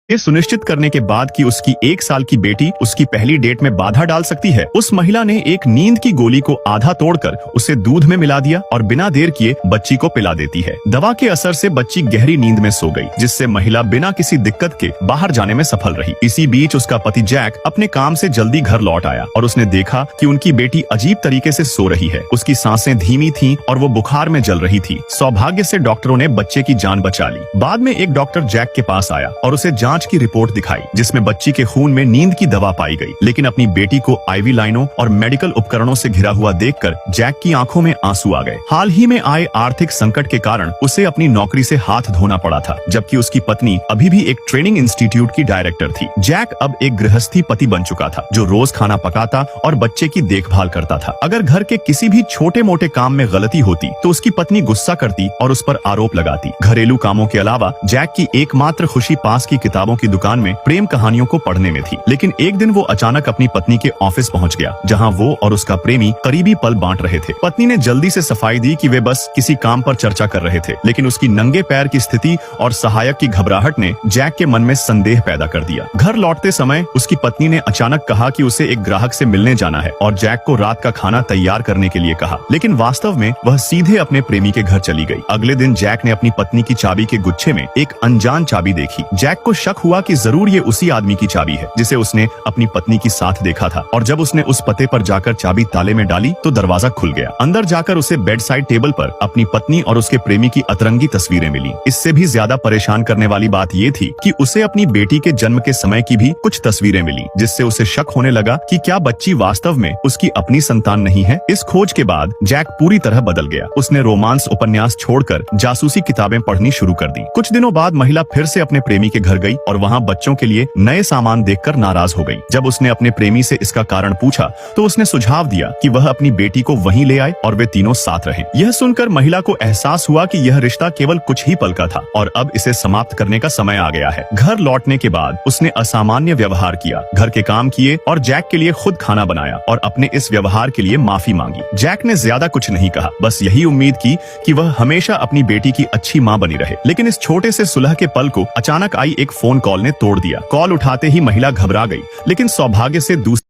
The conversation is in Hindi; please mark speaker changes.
Speaker 1: ये सुनिश्चित करने के बाद कि उसकी 1 साल की बेटी उसकी पहली डेट में बाधा डाल सकती है, उस महिला ने एक नींद की गोली को आधा तोड़कर उसे दूध में मिला दिया और बिना देर किए बच्ची को पिला देती है। दवा के असर से बच्ची गहरी नींद में सो गई, जिससे महिला बिना किसी दिक्कत के बाहर जाने में सफल रही। इसी बीच उसका पति जैक अपने काम से जल्दी घर लौट आया और उसने देखा कि उनकी बेटी अजीब तरीके से सो रही है। उसकी सांसें धीमी थीं और वो बुखार में जल रही थी। सौभाग्य से डॉक्टरों ने बच्चे की जान बचा ली। बाद में एक डॉक्टर जैक के पास आया और उसे जांच की रिपोर्ट दिखाई, जिसमें बच्ची के खून में नींद की दवा पाई गई। लेकिन अपनी बेटी को आईवी लाइनों और मेडिकल उपकरणों से घिरा हुआ देखकर जैक की आंखों में आंसू आ गए। हाल ही में आए आर्थिक संकट के कारण उसे अपनी नौकरी से हाथ धोना पड़ा था, जबकि उसकी पत्नी अभी भी एक ट्रेनिंग इंस्टीट्यूट की डायरेक्टर थी। जैक अब एक गृहस्थी पति बन चुका था, जो रोज खाना पकाता और बच्चे की देखभाल करता था। अगर घर के किसी भी छोटे मोटे काम में गलती होती तो उसकी पत्नी गुस्सा करती और उस पर आरोप लगाती। घरेलू कामों के अलावा जैक की एकमात्र खुशी पास की किताबों की दुकान में प्रेम कहानियों को पढ़ने में थी। लेकिन एक दिन वो अचानक अपनी पत्नी के ऑफिस पहुंच गया, जहां वो और उसका प्रेमी करीबी पल बांट रहे थे। पत्नी ने जल्दी से सफाई दी कि वे बस किसी काम पर चर्चा कर रहे थे, लेकिन उसकी नंगे पैर की स्थिति और सहायक की घबराहट ने जैक के मन में संदेह पैदा कर दिया। घर लौटते समय उसकी पत्नी ने अचानक कहा कि उसे एक ग्राहक से मिलने जाना है और जैक को रात का खाना तैयार करने के लिए कहा, लेकिन वास्तव में वह सीधे अपने प्रेमी के घर चली गई। अगले दिन जैक ने अपनी पत्नी की चाबी के गुच्छे में एक अनजान चाबी देखी। जैक को शक हुआ कि जरूर ये उसी आदमी की चाबी है जिसे उसने अपनी पत्नी की साथ देखा था, और जब उसने उस पते पर जाकर चाबी ताले में डाली तो दरवाजा खुल गया। अंदर जाकर उसे बेड साइड टेबल पर अपनी पत्नी और उसके प्रेमी की अतरंगी तस्वीरें मिली। इससे भी ज्यादा परेशान करने वाली बात ये थी कि उसे अपनी बेटी के जन्म के समय की भी कुछ तस्वीरें मिली, जिससे उसे शक होने लगा कि क्या बच्ची वास्तव में उसकी अपनी संतान नहीं है। इस खोज के बाद जैक पूरी तरह बदल गया। उसने रोमांस उपन्यास छोड़कर जासूसी किताबें पढ़नी शुरू कर दी। कुछ दिनों बाद महिला फिर से अपने प्रेमी के घर गई और वहाँ बच्चों के लिए नए सामान देखकर नाराज हो गई। जब उसने अपने प्रेमी से इसका कारण पूछा तो उसने सुझाव दिया कि वह अपनी बेटी को वहीं ले आए और वे तीनों साथ रहें। यह सुनकर महिला को एहसास हुआ कि यह रिश्ता केवल कुछ ही पल का था और अब इसे समाप्त करने का समय आ गया है। घर लौटने के बाद उसने असामान्य व्यवहार किया, घर के काम किए और जैक के लिए खुद खाना बनाया और अपने इस व्यवहार के लिए माफी मांगी। जैक ने ज्यादा कुछ नहीं कहा, बस यही उम्मीद की कि वह हमेशा अपनी बेटी की अच्छी माँ बनी रहे। लेकिन इस छोटे से सुलह के पल को अचानक आई एक फोन कॉल ने तोड़ दिया। कॉल उठाते ही महिला घबरा गई, लेकिन सौभाग्य से दूसरी